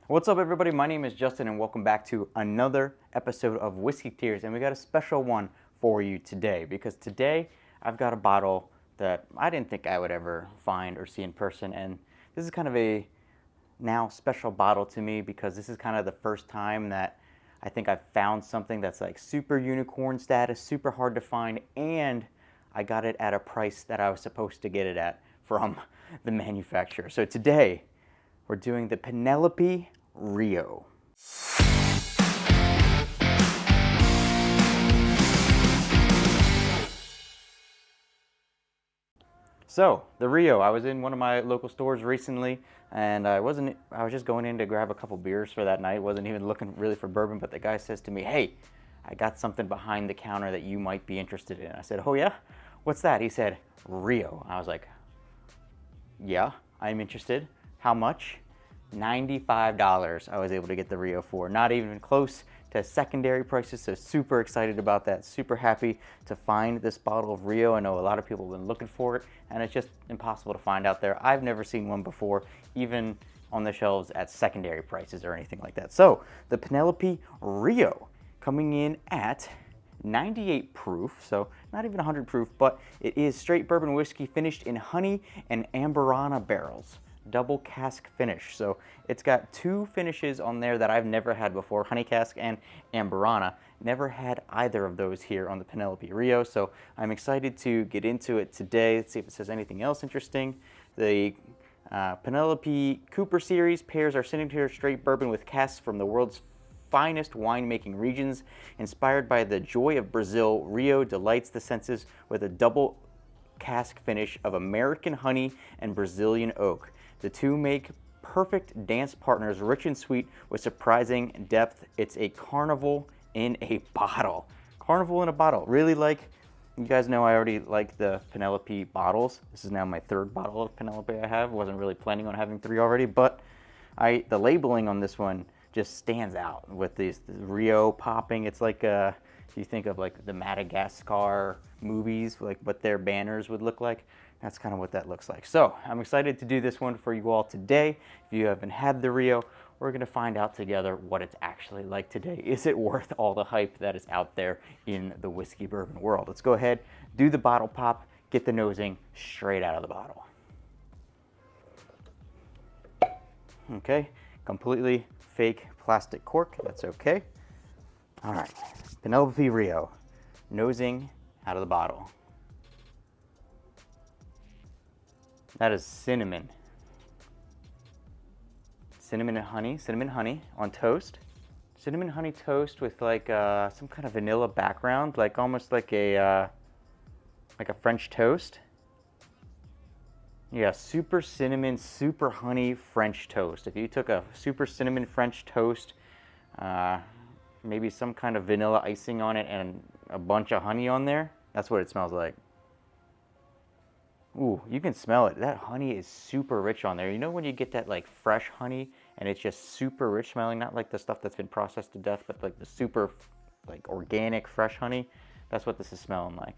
What's up, everybody? My name is Justin, and welcome back to another episode of Whiskey Tears. And we got a special one for you today because today I've got a bottle that I didn't think I would ever find or see in person. And this is kind of a now special bottle to me because this is kind of the first time that I think I've found something that's like super unicorn status, super hard to find, and I got it at a price that I was supposed to get it at from the manufacturer. So today we're doing the Penelope Rio. So, the Rio, I was in one of my local stores recently, and I was just going in to grab a couple beers for that night. Wasn't even looking really for bourbon, but the guy says to me, "Hey, I got something behind the counter that you might be interested in." I said, "Oh yeah? What's that?" He said, "Rio." I was like, "Yeah, I'm interested. How much?" $95 I was able to get the Rio for. Not even close to secondary prices, so super excited about that. Super happy to find this bottle of Rio. I know a lot of people have been looking for it, and it's just impossible to find out there. I've never seen one before, even on the shelves at secondary prices or anything like that. So, the Penelope Rio coming in at 98 proof, so not even 100 proof, but it is straight bourbon whiskey finished in honey and amberana barrels. Double cask finish. So it's got two finishes on there that I've never had before, honey cask and amberana. Never had either of those here on the Penelope Rio, so I'm excited to get into it today. Let's see if it says anything else interesting. The Penelope Cooper series pairs our signature straight bourbon with casks from the world's finest winemaking regions. Inspired by the joy of Brazil, Rio delights the senses with a double cask finish of American honey and Brazilian oak. The two make perfect dance partners, rich and sweet with surprising depth. It's a carnival in a bottle. Carnival in a bottle. Really like, you guys know I already like the Penelope bottles. This is now my third bottle of Penelope I have. Wasn't really planning on having three already, but the labeling on this one just stands out with the Rio popping. It's like if you think of like the Madagascar movies, like what their banners would look like, that's kind of what that looks like. So I'm excited to do this one for you all today. If you haven't had the Rio, we're gonna find out together what it's actually like today. Is it worth all the hype that is out there in the whiskey bourbon world? Let's go ahead, do the bottle pop, get the nosing straight out of the bottle. Okay, completely fake plastic cork, that's okay. All right, Penelope Rio, nosing out of the bottle. That is cinnamon. Cinnamon honey on toast. Cinnamon honey toast with like some kind of vanilla background, like almost like a French toast. Yeah, super cinnamon, super honey French toast. If you took a super cinnamon French toast, maybe some kind of vanilla icing on it and a bunch of honey on there, that's what it smells like. Ooh, you can smell it. That honey is super rich on there. You know when you get that like fresh honey and it's just super rich smelling, not like the stuff that's been processed to death, but like the super like organic fresh honey? That's what this is smelling like.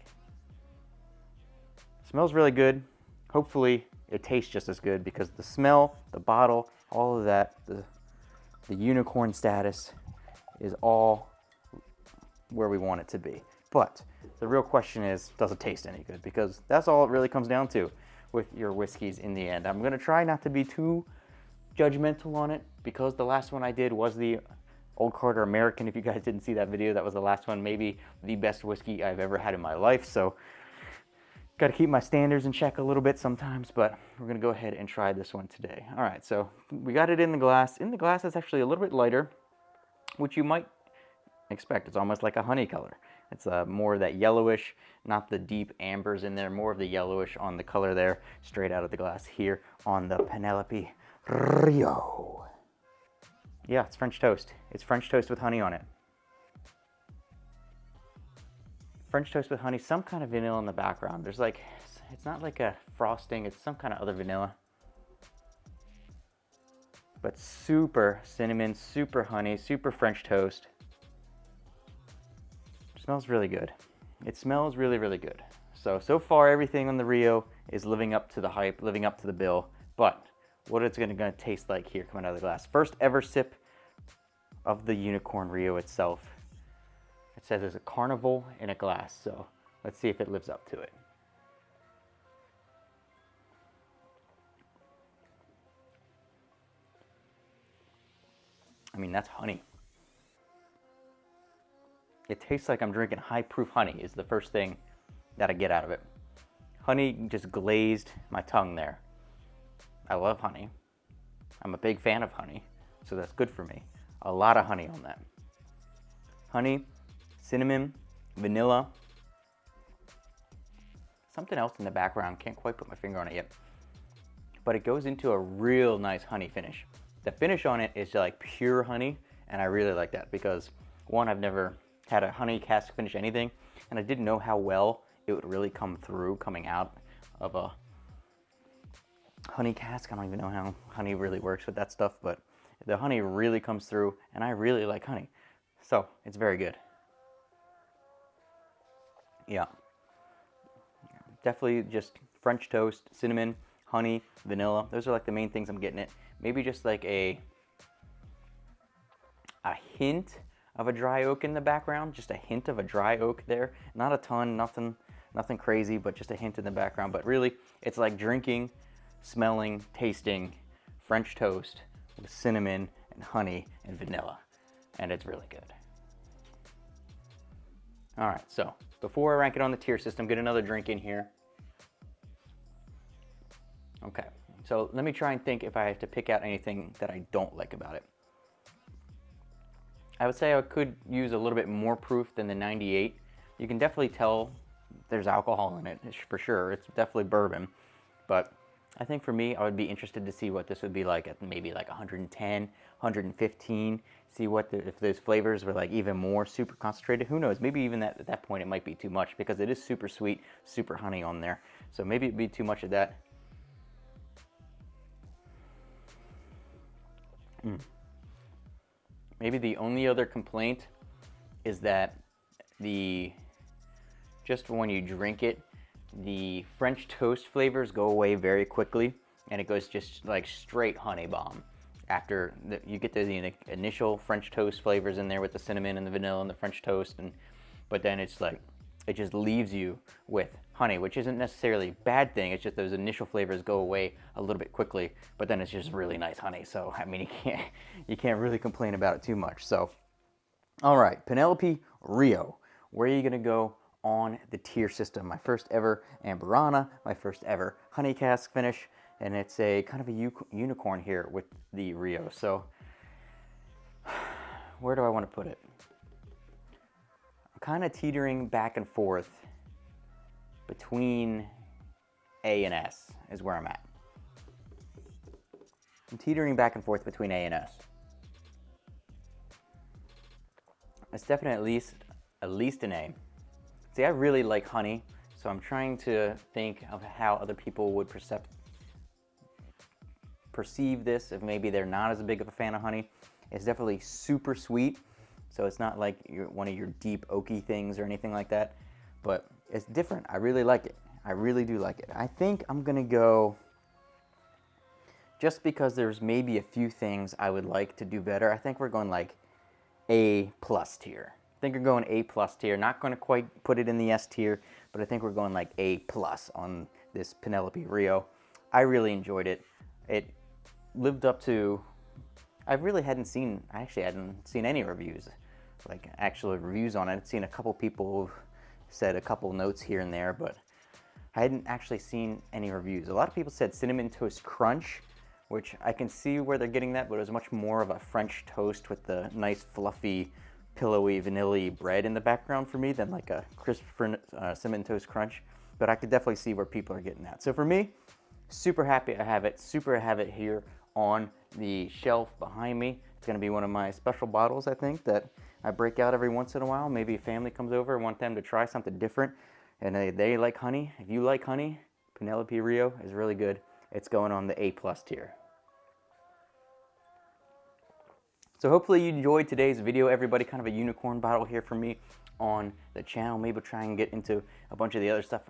It smells really good. Hopefully it tastes just as good because the smell, the bottle, all of that, the unicorn status is all where we want it to be. But the real question is, does it taste any good? Because that's all it really comes down to with your whiskeys in the end. I'm gonna try not to be too judgmental on it because the last one I did was the Old Carter American. If you guys didn't see that video, that was the last one, maybe the best whiskey I've ever had in my life. So gotta keep my standards in check a little bit sometimes, but we're gonna go ahead and try this one today. All right, so we got it in the glass. In the glass, it's actually a little bit lighter, which you might expect. It's almost like a honey color. It's more of that yellowish, not the deep ambers in there, more of the yellowish on the color there, straight out of the glass here on the Penelope Rio. Yeah, it's French toast. It's French toast with honey on it. French toast with honey, some kind of vanilla in the background. There's like, it's not like a frosting, it's some kind of other vanilla. But super cinnamon, super honey, super French toast. Smells really good. It smells really, really good. So far everything on the Rio is living up to the hype, living up to the bill, but what it's gonna taste like here coming out of the glass. First ever sip of the Unicorn Rio itself. It says it's a carnival in a glass, so let's see if it lives up to it. I mean, that's honey. It tastes like I'm drinking high proof honey is the first thing that I get out of it. Honey just glazed my tongue there. I love honey. I'm a big fan of honey, so that's good for me. A lot of honey on that. Honey, cinnamon, vanilla. Something else in the background, can't quite put my finger on it yet. But it goes into a real nice honey finish. The finish on it is like pure honey, and I really like that because, one, I've never had a honey cask finish anything, and I didn't know how well it would really come through coming out of a honey cask. I don't even know how honey really works with that stuff, but the honey really comes through, and I really like honey. So, it's very good. Yeah. Definitely just French toast, cinnamon, honey, vanilla. Those are like the main things I'm getting it. Maybe just like a hint of a dry oak in the background, just a hint of a dry oak there. Not a ton, nothing crazy, but just a hint in the background. But really, it's like drinking, smelling, tasting French toast with cinnamon and honey and vanilla, and it's really good. All right, so before I rank it on the tier system, get another drink in here. Okay, so let me try and think if I have to pick out anything that I don't like about it. I would say I could use a little bit more proof than the 98. You can definitely tell there's alcohol in it, for sure. It's definitely bourbon, but I think for me, I would be interested to see what this would be like at maybe like 110, 115. See what if those flavors were like even more super concentrated. Who knows? Maybe even at that point it might be too much because it is super sweet, super honey on there. So maybe it'd be too much of that. Maybe the only other complaint is that just when you drink it, the French toast flavors go away very quickly, and it goes just like straight honey bomb. After you get the initial French toast flavors in there with the cinnamon and the vanilla and the French toast, but then it's like it just leaves you with honey, which isn't necessarily a bad thing. It's just those initial flavors go away a little bit quickly, but then it's just really nice honey. So I mean, you can't really complain about it too much. So, all right, Penelope Rio, where are you gonna go on the tier system? My first ever Amberana, my first ever honey cask finish, and it's a kind of a unicorn here with the Rio. So where do I want to put it? I'm kind of teetering back and forth between A and S is where I'm at. I'm teetering back and forth between A and S. It's definitely at least an A. See, I really like honey, so I'm trying to think of how other people would perceive this if maybe they're not as big of a fan of honey. It's definitely super sweet, so it's not like one of your deep oaky things or anything like that, but it's different. I really like it. I really do like it. I think I'm gonna go, just because there's maybe a few things I would like to do better, I think we're going like A+ tier. I think we're going A+ tier. Not going to quite put it in the S tier, but I think we're going like A+ on this Penelope Rio. I really enjoyed it. It lived up to, I actually hadn't seen any reviews, like actual reviews on it. I'd seen a couple people who said a couple notes here and there, but I hadn't actually seen any reviews. A lot of people said Cinnamon Toast Crunch, which I can see where they're getting that, but it was much more of a French toast with the nice fluffy, pillowy, vanilla bread in the background for me than like a crisp Cinnamon Toast Crunch. But I could definitely see where people are getting that. So for me, super happy I have it. Super have it here on the shelf behind me. It's gonna be one of my special bottles, I think, that I break out every once in a while. Maybe a family comes over and want them to try something different, and they like honey. If you like honey, Penelope Rio is really good. It's going on the A+ tier. So hopefully you enjoyed today's video, everybody. Kind of a unicorn bottle here for me on the channel. Maybe try and get into a bunch of the other stuff.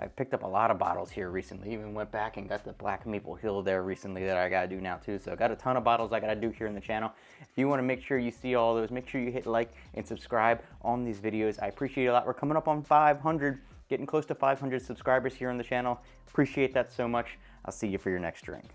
I picked up a lot of bottles here recently. Even went back and got the Black Maple Hill there recently that I gotta do now too. So I got a ton of bottles I gotta do here in the channel. If you wanna make sure you see all those, make sure you hit like and subscribe on these videos. I appreciate it a lot. We're coming up on 500, getting close to 500 subscribers here on the channel. Appreciate that so much. I'll see you for your next drink.